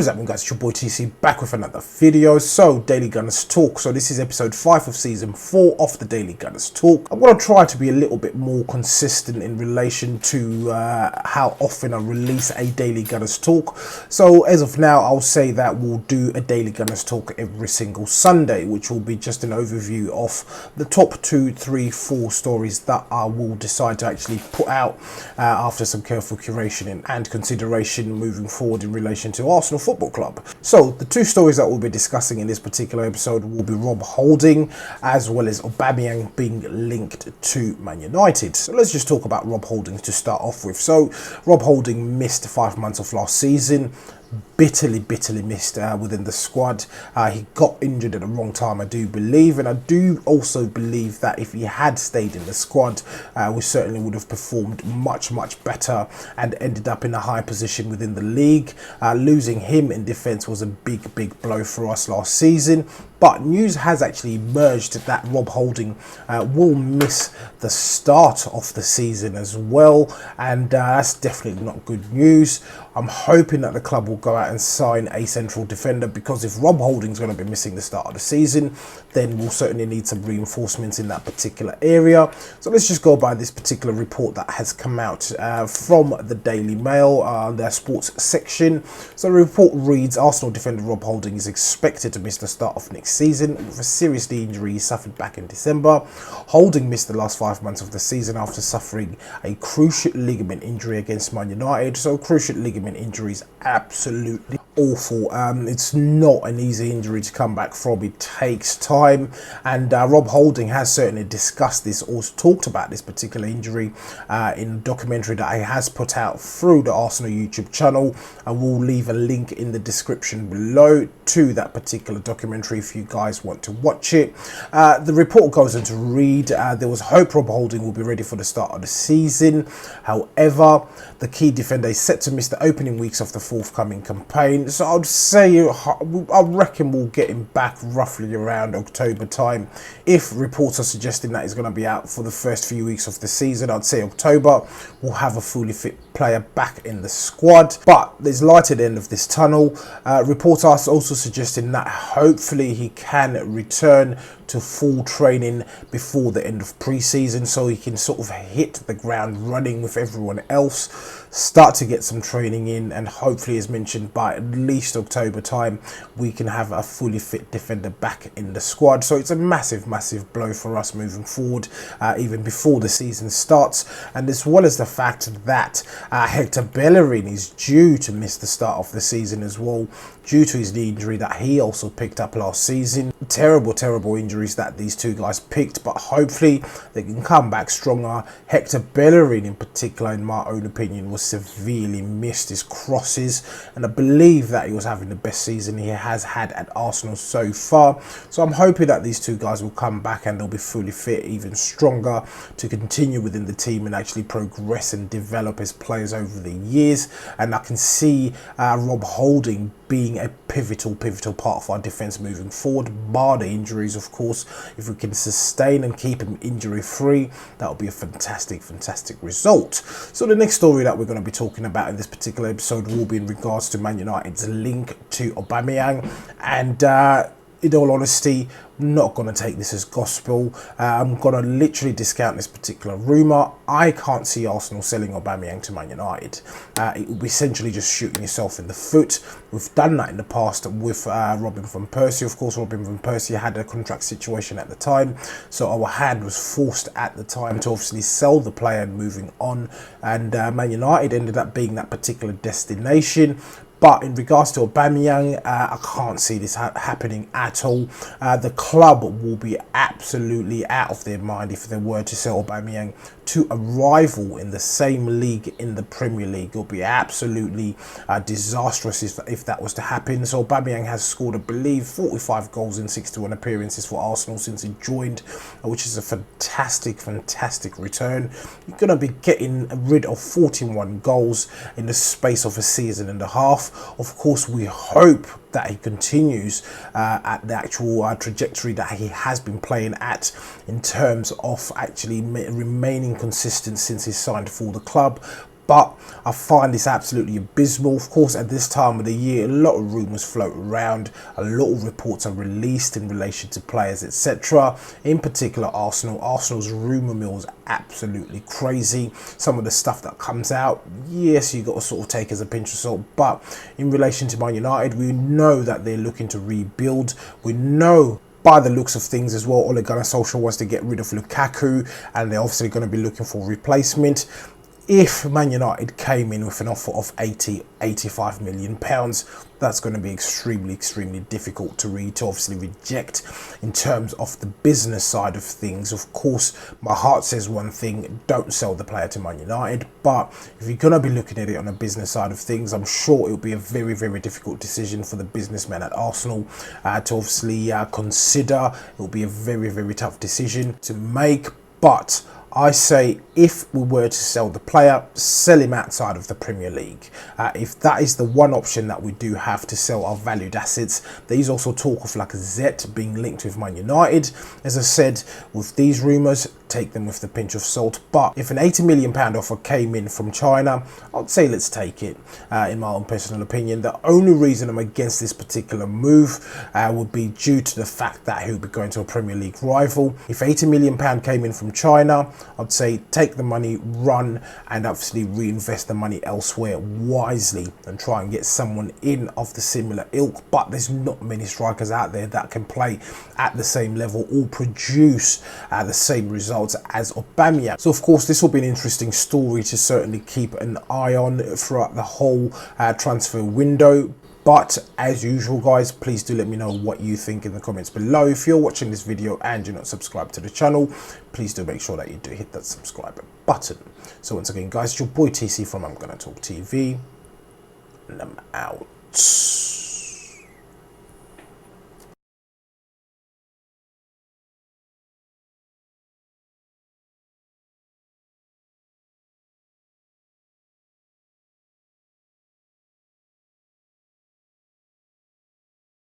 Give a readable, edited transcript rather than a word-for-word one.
What is happening, guys? It's your boy TC back with another video. So, Daily Gunners Talk. So this is episode 5 of season 4 of the Daily Gunners Talk. I'm going to try to be a little bit more consistent in relation to how often I release a Daily Gunners Talk. So as of now, I'll say that we'll do a Daily Gunners Talk every single Sunday, which will be just an overview of the top 2, 3, 4 stories that I will decide to actually put out after some careful curation and consideration moving forward in relation to Arsenal Football Club. So the 2 stories that we'll be discussing in this particular episode will be Rob Holding as well as Aubameyang being linked to Man United. So let's just talk about Rob Holding to start off with. So Rob Holding missed 5 months of last season. Bitterly missed within the squad. He got injured at the wrong time, I do believe, and I do also believe that if he had stayed in the squad, we certainly would have performed much better and ended up in a high position within the league. Losing him in defence was a big blow for us last season. But news has actually emerged that Rob Holding will miss the start of the season as well, and that's definitely not good news. I'm hoping that the club will go out and sign a central defender, because if Rob Holding's going to be missing the start of the season, then we'll certainly need some reinforcements in that particular area. So let's just go by this particular report that has come out from the Daily Mail, their sports section. So the report reads, Arsenal defender Rob Holding is expected to miss the start of next season with a serious knee injury he suffered back in December. Holding missed the last 5 months of the season after suffering a cruciate ligament injury against Man United. So cruciate ligament injury is absolutely awful. It's not an easy injury to come back from. It takes time, and Rob Holding has certainly discussed this or talked about this particular injury in a documentary that he has put out through the Arsenal YouTube channel. I will leave a link in the description below to that particular documentary if you guys want to watch it. The report goes on to read, there was hope Rob Holding will be ready for the start of the season. However, the key defender is set to miss the opening weeks of the forthcoming campaign. So I'd say, I reckon we'll get him back roughly around October time. If reports are suggesting that he's going to be out for the first few weeks of the season, I'd say October we'll have a fully fit player back in the squad. But there's light at the end of this tunnel. Reports are also suggesting that hopefully he can return to full training before the end of pre-season, so he can sort of hit the ground running with everyone else, start to get some training in, and hopefully, as mentioned, by at least October time we can have a fully fit defender back in the squad. So it's a massive blow for us moving forward, even before the season starts, and as well as the fact that Hector Bellerin is due to miss the start of the season as well, due to his knee injury that he also picked up last season. Terrible injuries that these two guys picked, but hopefully they can come back stronger. Hector Bellerin in particular, in my own opinion, was severely missed. His crosses, and I believe that he was having the best season he has had at Arsenal so far. So I'm hoping that these two guys will come back and they'll be fully fit, even stronger, to continue within the team and actually progress and develop as players over the years. And I can see Rob Holding being a pivotal part of our defence moving forward, bar the injuries, of course. If we can sustain and keep him injury free, that would be a fantastic result. So the next story that we're going to be talking about in this particular episode will be in regards to Man United's link to Aubameyang, and in all honesty, I'm not going to take this as gospel. I'm going to literally discount this particular rumour. I can't see Arsenal selling Aubameyang to Man United. It would be essentially just shooting yourself in the foot. We've done that in the past with Robin van Persie. Of course, Robin van Persie had a contract situation at the time, so our hand was forced at the time to obviously sell the player and moving on, and Man United ended up being that particular destination. But in regards to Aubameyang, I can't see this happening at all. The club will be absolutely out of their mind if they were to sell Aubameyang to a rival in the same league in the Premier League. It will be absolutely disastrous if that was to happen. So Aubameyang has scored, I believe, 45 goals in 61 appearances for Arsenal since he joined, which is a fantastic return. You're going to be getting rid of 41 goals in the space of a season and a half. Of course, we hope that he continues at the actual trajectory that he has been playing at, in terms of actually remaining consistent since he signed for the club. but I find this absolutely abysmal. Of course, at this time of the year, a lot of rumours float around, a lot of reports are released in relation to players, etc. In particular, Arsenal. Arsenal's rumour mill is absolutely crazy. Some of the stuff that comes out, yes, you got to sort of take as a pinch of salt, but in relation to Man United, we know that they're looking to rebuild. We know by the looks of things as well, Ole Gunnar Solskjaer wants to get rid of Lukaku, and they're obviously going to be looking for a replacement. If Man United came in with an offer of 85 million pounds, that's going to be extremely difficult to obviously reject. In terms of the business side of things, of course, my heart says one thing: don't sell the player to Man United. But if you're going to be looking at it on the business side of things, I'm sure it'll be a very difficult decision for the businessmen at Arsenal to obviously consider. It'll be a very tough decision to make, but I say if we were to sell the player, sell him outside of the Premier League. If that is the one option that we do have to sell our valued assets. There is also talk of Lacazette being linked with Man United. As I said, with these rumours, take them with the pinch of salt. But if an £80 million offer came in from China, I'd say let's take it, in my own personal opinion. The only reason I'm against this particular move would be due to the fact that he'll be going to a Premier League rival. If £80 million came in from China, I'd say take the money, run, and obviously reinvest the money elsewhere wisely and try and get someone in of the similar ilk. But there's not many strikers out there that can play at the same level or produce the same results as Aubameyang. So of course this will be an interesting story to certainly keep an eye on throughout the whole transfer window. But as usual, guys, please do let me know what you think in the comments below. If you're watching this video and you're not subscribed to the channel, please do make sure that you do hit that subscribe button. So once again, guys, it's your boy TC from I'm Gonna Talk TV, and I'm out.